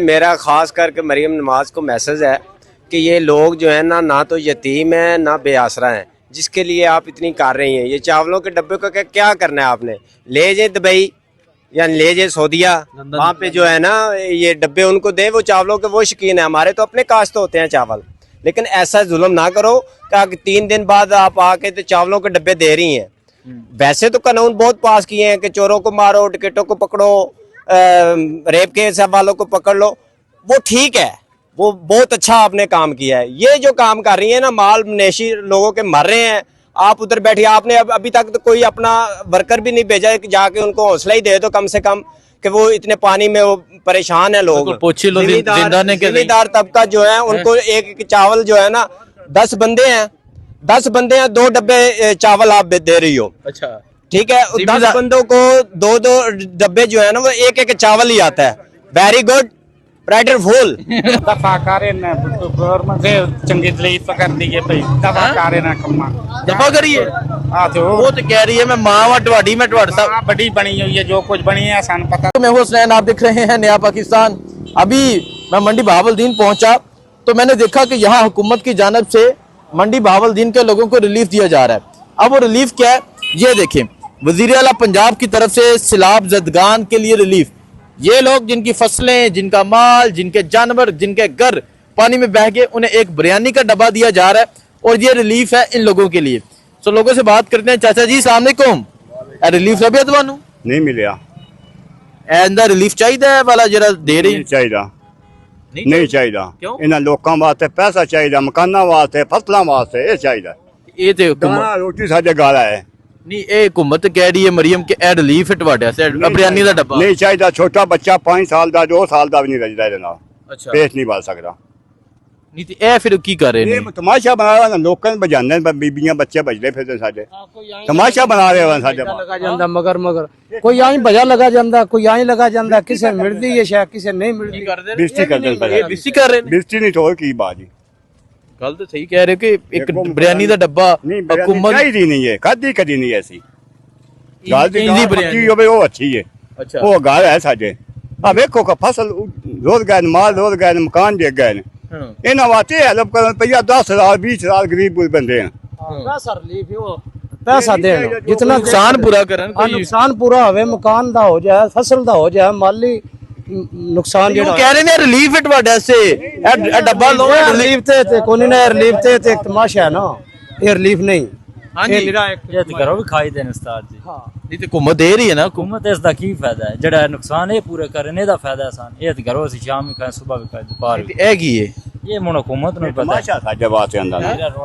मेरा ख़ास करके मरीम नवाज़ को मैसेज है कि ये लोग जो है ना तो यतीम हैं ना बेआसरा हैं, जिसके लिए आप इतनी कर रही हैं। ये चावलों के डब्बे का क्या करना है आपने? ले जाए दुबई या ले जाए सऊदिया, वहाँ पे जो है ना ये डब्बे उनको दे, वो चावलों के वो शौकीन है। हमारे तो अपने काश्त होते हैं चावल, लेकिन ऐसा जुल्म ना करो कि 3 दिन बाद आप आके तो चावलों के डब्बे दे रही हैं। वैसे तो कानून बहुत पास किए हैं कि चोरों को मारो, टिकटों को पकड़ो, रेप केस वालों को पकड़ लो, वो ठीक है, वो बहुत अच्छा आपने काम किया है। ये जो काम कर रही है ना, माल मनेशी लोगों के मर रहे हैं, आप उधर बैठिए। आपने अभी तक तो कोई अपना वर्कर भी नहीं भेजा कि जाके उनको हौसला ही दे दो कम से कम, कि वो इतने पानी में वो परेशान है लोग। जिम्मेदार तबका जो है उनको एक चावल जो है ना 10 बंदे हैं, 2 डब्बे चावल आप दे रही हो। अच्छा ठीक है, 10 बंदों को 2 डब्बे जो है ना वो एक चावल ही आता है। वेरी गुड, राइडर फुल दफा करे ना गवर्नमेंट से चंगी दलील पकड़ दी है भाई, दफा करे ना कम्मा दफा करिए। वो तो कह रही है मैं मां वा टवाडी मैं टवाड़ साहब बड़ी बनी हुई है, जो कुछ बनी है सन पता। मैं हूं हुसैन, आप देख रहे हैं नया पाकिस्तान। अभी मैं मंडी बहावलदीन पहुंचा तो मैंने देखा कि यहाँ हुकूमत की जानिब से मंडी बहावलदीन के लोगों को रिलीफ दिया जा रहा है। अब वो रिलीफ क्या है ये देखें, वजीर आला पंजाब की तरफ से सैलाब ज़दगान के लिए रिलीफ। ये लोग जिनकी फसलें, जिनका माल, जिनके जानवर, जिनके घर पानी में बह गए, उन्हें एक बिरयानी का डब्बा दिया जा रहा है और ये रिलीफ है इन लोगों के लिए। तो लोगों से बात करते हैं। चाचा जी अस्सलाम वालेकुम, रिलीफ लभ्या तुहानू? नहीं मिलिया। एंदा रिलीफ चाहिए वाला जरा दे रही चाहिए नहीं चाहिए। क्यों? इन्हां लोकां वास्ते पैसा चाहिए, मकाना वास्ते, फसलों वास्ते ये चाहिए। ये ते दाना रोटी साडे गाला है नहीं, ये हुकूमत कह रही है मरियम के ए रिलीफ है ਤੁਹਾਡੇ ਸੇ बिरयानी ਦਾ डब्बा नहीं चाहिए। छोटा बच्चा 5 साल का 2 साल का भी नहीं रजदा ਇਹਦੇ ਨਾਲ। अच्छा पेट नहीं बाल सकता। नहीं तो ए फिर की कर रहे ये ने? तमाशा बना रहे हैं, लोकां ने बजाने बीबियां बच्चे बजदे फिरदे साडे, तमाशा बना रहे हैं साडे। लगा ਜਾਂਦਾ मगर कोई आई भजा लगा ਜਾਂਦਾ, कोई आई लगा ਜਾਂਦਾ, किसे मिलदी है शायद किसे नहीं मिलदी। बेइज्जती करदे ये बिस्ती कर रहे ने? बेइज्जती नहीं तो की बात जी। गल तो सही कह रहे हो कि एक बिरयानी ਦਾ डब्बा नहीं हुकूमत चाहिए नहीं है, कदी नहीं ऐसी गल दी इंदी बिरयानी होवे वो अच्छी है। अच्छा वो घर है साडे। आ वेखो का फसल रोज गए, माल रोज गए, मकान दे गए। इन्हां वास्ते हेल्प करन पईया 10,000 20,000 गरीब बंदे हैं। पैसा देना जितना नुकसान पूरा करन कोई नुकसान पूरा होवे, मकान दा हो जाए, फसल दा हो जाए, माली नुकसान वो जेड़ा कह रहे ने रिलीफ है ਤੁਹਾਡੇ ਸੇ ए डब्बा लो रिलीफ ते कोनी ना रिलीफ ते एक तमाशा है ना, ये रिलीफ नहीं। हां जी ये तो करो भी खाई देन उस्ताद जी। नहीं तो हुकूमत दे रही है ना। हुकूमत इसका की फायदा है, जेड़ा नुकसान है पूरे करने दा फायदा आसान। ये तो करो सी शाम भी खाए, सुबह भी खाए, दोपहर भी। ए की है ये मुन हुकूमत नु पता तमाशा साडे वास्ते आंदा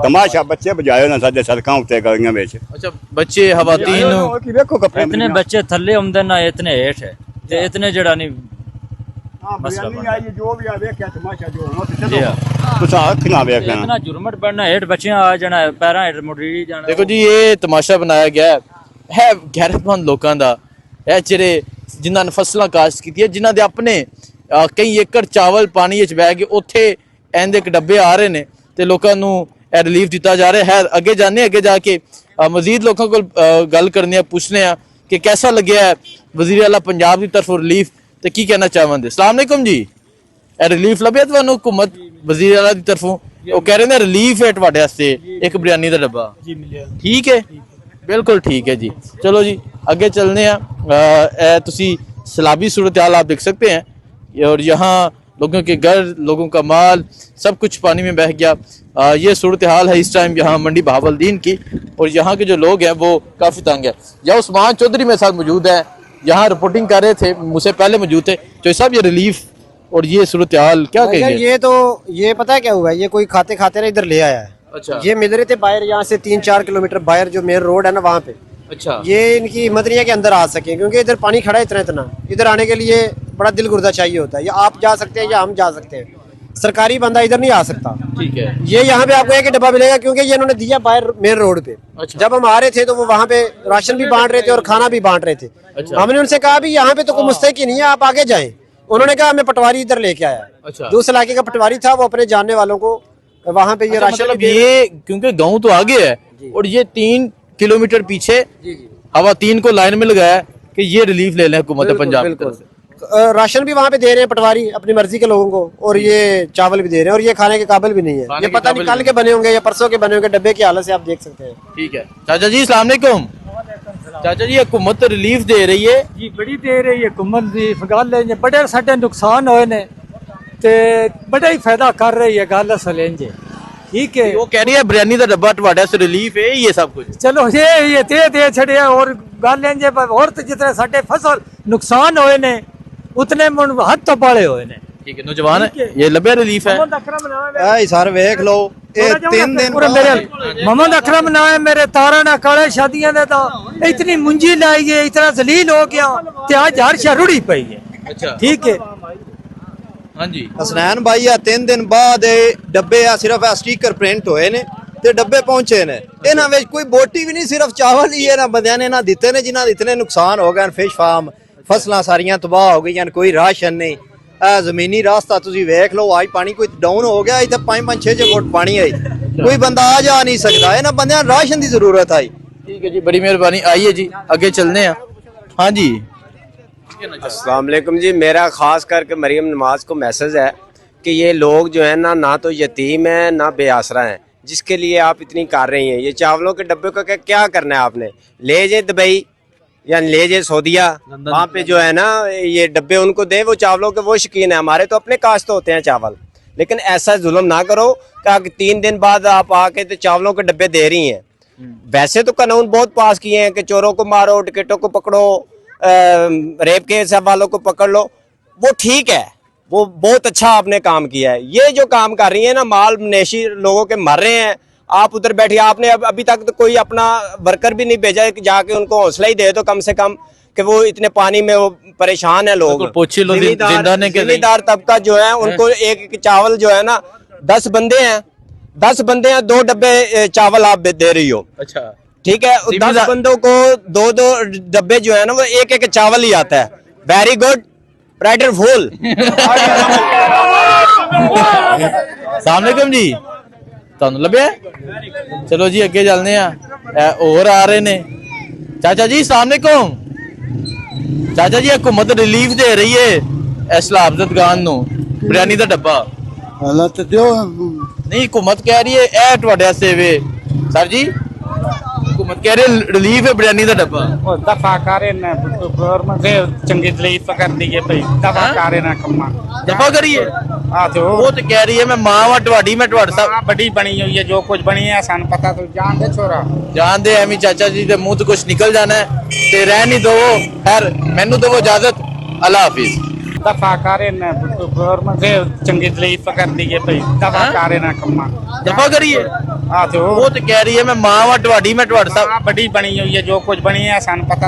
तमाशा बच्चे बजाए ना साडे सड़कां उत्ते गलियां विच। अच्छा बच्चे हवातीन वेखो का इतने बच्चे थल्ले आउंदे ना इतने हेठ है ते इतने जेड़ा नहीं मसला बिरयानी आई जो भी आ वेख्या तमाशा जो हो ते चलो तुसा अखना वेखना। इतना जुर्मट बढ़ना हेठ बच्चे आ जाना, पैरां हेठ मुड़ी जाना। देखो जी ये तमाशा बनाया गया है गैरतमंद लोगों का। ਇਹ ਜਿਹੜੇ ਜਿਨ੍ਹਾਂ ਨੇ ਫਸਲਾਂ ਕਾਸ਼ਤ ਕੀਤੀਆਂ, ਜਿਨ੍ਹਾਂ ਦੇ ਆਪਣੇ ਕਈ ਏਕੜ ਚਾਵਲ ਪਾਣੀ ਵਿੱਚ ਬਹਿ ਗਏ, ਉੱਥੇ ਇਹਦੇ ਇੱਕ ਡੱਬੇ ਆ ਰਹੇ ਨੇ ਤੇ ਲੋਕਾਂ ਨੂੰ ਇਹ ਰਿਲੀਫ ਦਿੱਤਾ ਜਾ ਰਿਹਾ ਹੈ। ਅੱਗੇ ਜਾਣੇ, ਅੱਗੇ ਜਾ ਕੇ ਮਜ਼ੀਦ ਲੋਕਾਂ ਕੋਲ ਗੱਲ ਕਰਨੀ ਹੈ, ਪੁੱਛਨੇ ਆ ਕਿ कैसा ਲੱਗਿਆ ਹੈ ਵਜ਼ੀਰ ਆਲਾ ਪੰਜਾਬ ਦੀ ਤਰਫੋਂ ਰਿਲੀਫ ਤੇ ਕੀ ਕਹਿਣਾ ਚਾਹਵਾਂਗੇ। अस्सलाम वालेकुम जी, ਇਹ ਰਿਲੀਫ ਲੱਭਿਆ ਤੁਹਾਨੂੰ ਹੁਕੂਮਤ ਵਜ਼ੀਰ ਆਲਾ ਦੀ ਤਰਫੋਂ? ਉਹ ਕਹਿ ਰਹੇ ਨੇ ਰਿਲੀਫ ਹੈ ਤੁਹਾਡੇ ਵਾਸਤੇ ਇੱਕ ਬਿਰयानी ਦਾ ਡੱਬਾ। जी मिलिया। ठीक है, बिल्कुल ठीक है जी। चलो जी आगे चलने हैं। तुसी सैलाबी सूरत हाल आप देख सकते हैं और यहाँ लोगों के घर, लोगों का माल सब कुछ पानी में बह गया। ये सूरत हाल है इस टाइम यहाँ मंडी बहावलदीन की। और यहाँ के जो लोग हैं वो काफ़ी तंग है। या उस्मान चौधरी मेरे साथ मौजूद है, यहाँ रिपोर्टिंग कर रहे थे, मुझसे पहले मौजूद थे। तो साहब ये रिलीफ और ये सूरत हाल क्या कहेंगे? ये तो ये पता है क्या हुआ है, ये कोई खाते खाते ना इधर ले आया है। अच्छा ये मिल रहे थे बाहर, यहाँ से 3-4 किलोमीटर बाहर जो मेन रोड है ना वहाँ पे। अच्छा ये इनकी हिम्मत नहीं है कि अंदर आ सके, क्योंकि इधर पानी खड़ा है इतना। इधर आने के लिए बड़ा दिल गुर्दा चाहिए होता है। या आप जा सकते हैं या हम जा सकते हैं, सरकारी बंदा इधर नहीं आ सकता। ठीक है। ये यहाँ पे आपको एक ही डब्बा मिलेगा, क्योंकि ये इन्होंने दिया बाहर मेन रोड पे। अच्छा। जब हम आ रहे थे तो वो वहाँ पे राशन भी बांट रहे थे और खाना भी बांट रहे थे। अच्छा। हमने उनसे कहा भी यहाँ पे तो कोई मुस्तहिक ही नहीं है, आप आगे जाएं। उन्होंने कहा मैं पटवारी इधर लेके आया। अच्छा। दूसरे इलाके का पटवारी था, वो अपने जानने वालों को वहाँ पे ये राशन मतलब ये क्योंकि गांव तो आगे है और ये 3 किलोमीटर पीछे हवातीन को लाइन में लगाया कि ये रिलीफ ले लें हुकूमत पंजाब की तरफ से। राशन भी वहाँ पे दे रहे हैं पटवारी अपनी मर्जी के लोगों को, और ये चावल भी दे रहे हैं, और ये खाने के काबिल भी नहीं है। खाने ये के पता नहीं काबिल कल के बने होंगे या परसों के बने होंगे, डब्बे की हालत से आप देख सकते हैं। ठीक है चाचा जी, अस्सलाम वालेकुम। चाचा जी हुकूमत रिलीफ दे रही है जी बड़ी दे रही है हुकूमत ਦੀ ਗੱਲ ਹੈ, ਬੜੇ ਸਾਡੇ ਨੁਕਸਾਨ ਹੋਏ ਨੇ ਤੇ ਬੜਾ ਹੀ ਫਾਇਦਾ ਕਰ ਰਹੀ ਹੈ ਗੱਲ ਅਸਲ ਇੰਜ ਠੀਕ ਹੈ। वो कह रही है बिरयानी का डब्बा ਤੁਹਾਡੇ से रिलीफ है ये सब कुछ। ਚਲੋ ਇਹ ਤੇ ਦੇ ਛੜਿਆ, और ਗੱਲ ਇੰਜ और तो जितने ਸਾਡੇ ਫਸਲ ਨੁਕਸਾਨ ਹੋਏ ਨੇ ਉਤਨੇ ਮਨ ਹੱਥ ਤੋਂ ਪਾਲੇ ਹੋਏ ਨੇ। ठीक है नौजवान ये लब्या रिलीफ है। ਇਹ ਸਰ ਵੇਖ ਲਓ ਇਹ 3 ਦਿਨ मोहम्मद अकरम नाम है मेरे, तारा ना काले शादियां दे तो इतनी मुंजी लाई है, इतना जलील हो गया ते आज हर शह रुड़ी पई है। अच्छा ठीक है हाँ जी ਹਸਨੈਨ ਭਾਈ ਆ 3 ਦਿਨ ਬਾਅਦ ਇਹ ਡੱਬੇ ਆ ਸਿਰਫ ਆ ਸਟicker ਪ੍ਰਿੰਟ ਹੋਏ ਨੇ ਤੇ ਡੱਬੇ ਪਹੁੰਚੇ ਨੇ। ਇਹਨਾਂ ਵਿੱਚ ਕੋਈ ਬੋਟੀ ਵੀ ਨਹੀਂ, ਸਿਰਫ ਚਾਵਲ ਹੀ ਇਹਨਾਂ ਬੰਦਿਆਂ ਨੇ ਨਾ ਦਿੱਤੇ ਨੇ ਜਿਨ੍ਹਾਂ ਦੇ ਇਤਨੇ ਨੁਕਸਾਨ ਹੋ ਗਏ। ਫਿਸ਼ ਫਾਰਮ ਫਸਲਾਂ ਸਾਰੀਆਂ ਤਬਾਹ ਹੋ ਗਈਆਂ, ਕੋਈ ਰਾਸ਼ਨ ਨਹੀਂ। ਆ ਜ਼ਮੀਨੀ ਰਾਸਤਾ ਤੁਸੀਂ ਵੇਖ ਲਓ, ਅੱਜ ਪਾਣੀ ਕੋਈ ਡਾਊਨ ਹੋ ਗਿਆ, ਇੱਥੇ 5-5 6 ਫੁੱਟ ਪਾਣੀ ਆਈ, ਕੋਈ ਬੰਦਾ ਆ ਜਾ ਨਹੀਂ ਸਕਦਾ। ਇਹਨਾਂ ਬੰਦਿਆਂ ਨੂੰ ਰਾਸ਼ਨ ਦੀ ਜ਼ਰੂਰਤ ਆਈ। ठीक है जी बड़ी मेहरबानी, आइए जी आगे चलने हैं। हाँ जी अस्सलाम वालेकुम जी। मेरा ख़ास करके मरीम नमाज को मैसेज है कि ये लोग जो है ना तो यतीम है ना बेआसरा हैं, जिसके लिए आप इतनी कर रही हैं। ये चावलों के डब्बे का क्या करना है आपने? ले जाए दुबई या ले जाए सऊदिया, वहाँ पे जो है ना ये डब्बे उनको दे, वो चावलों के वो शौकीन है। हमारे तो अपने काश्त होते हैं चावल, लेकिन ऐसा जुल्म ना करो कि 3 दिन बाद आप आके तो चावलों के डब्बे दे रही हैं। वैसे तो कानून बहुत पास किए हैं कि चोरों को मारो, टिकटों को पकड़ो, रेप केस वालों को पकड़ लो, वो ठीक है, वो बहुत अच्छा आपने काम किया है। ये जो काम कर रही है ना, माल नेशी लोगों के मर रहे हैं, आप उधर बैठिए। आपने अभी तक तो कोई अपना वर्कर भी नहीं भेजा कि जाके उनको हौसला ही दे दो कम से कम, कि वो इतने पानी में वो परेशान है लोग। पोछी लो जिम्मेदार तबका जो है उनको एक चावल जो है ना 10 बंदे हैं, 10 बंदे हैं, 2 डब्बे चावल आप दे रही हो। अच्छा ठीक है, 10 बंदों को 2-2 डब्बे जो है ना वो एक चावल ही आता है। Very good, rider full. सामने जी ਤੁਹਾਨੂੰ ਲੱਭਿਆ? ਚਲੋ ਜੀ ਅੱਗੇ ਚੱਲਦੇ ਆ, ਹੋਰ ਆ ਰਹੇ ਨੇ। ਚਾਚਾ ਜੀ ਸਾਹਮਣੇਕੁਮ। ਚਾਚਾ ਜੀ ਹੁਕੂਮਤ ਰਿਲੀਫ ਦੇ ਰਹੀ ਹੈ ਇਸ ਲਾਭਜ਼ਦਗਾਨ ਨੂੰ ਬਿਰਿਆਨੀ ਦਾ ਡੱਬਾ। ਹਾਲਤ ਦਿਓ ਨਹੀਂ ਹੁਕੂਮਤ ਕਹਿ ਰਹੀ ਹੈ ਇਹ ਤੁਹਾਡੇ ਵਾਸਤੇ ਵੇ ਸਰ ਜੀ, हुकूमत कह रहे रिलीफ है बिरयानी का डब्बा। ਉਹ ਦਫਾ ਕਰੇ ਨਾ ਗਵਰਨਮੈਂਟ ਦੇ ਚੰਗੀ ਤਲੀਫ ਕਰਦੀ ਹੈ ਭਈ, ਦਫਾ ਕਰੇ ਨਾ ਕੰਮਾਂ दफा करिए। ਆ ਤੇ वो तो कह रही है मैं मां वा ਤੁਹਾਡੀ मैं ਤੁਹਾਡੇ साहब ਬੜੀ ਬਣੀ ਹੋਈ ਹੈ, ਜੋ ਕੁਝ ਬਣੀ ਹੈ ਸਾਨੂੰ ਪਤਾ, ਤੂੰ ਜਾਣਦੇ ਛੋਰਾ। जानते हैं चाचा जी के मुंह तो कुछ निकल जाना है ते रह नहीं दो। खैर मैनू दो इजाजत, अल्लाह हाफिज। ਦਫਾ ਕਰੇ ਨਾ ਗਵਰਨਮੈਂਟ ਦੇ ਚੰਗੀ ਤਲੀਫ ਕਰਦੀ ਹੈ ਭਈ, ਦਫਾ ਕਰੇ ਨਾ ਕੰਮਾਂ दफा करिए। ਆ ਤੇ वो तो कह रही है मैं मां वा ਤੁਹਾਡੀ मैं ਤੁਹਾਡੇ साहब ਬੜੀ ਬਣੀ ਹੋਈ ਹੈ, ਜੋ ਕੁਝ ਬਣੀ ਹੈ ਸਾਨੂੰ ਪਤਾ।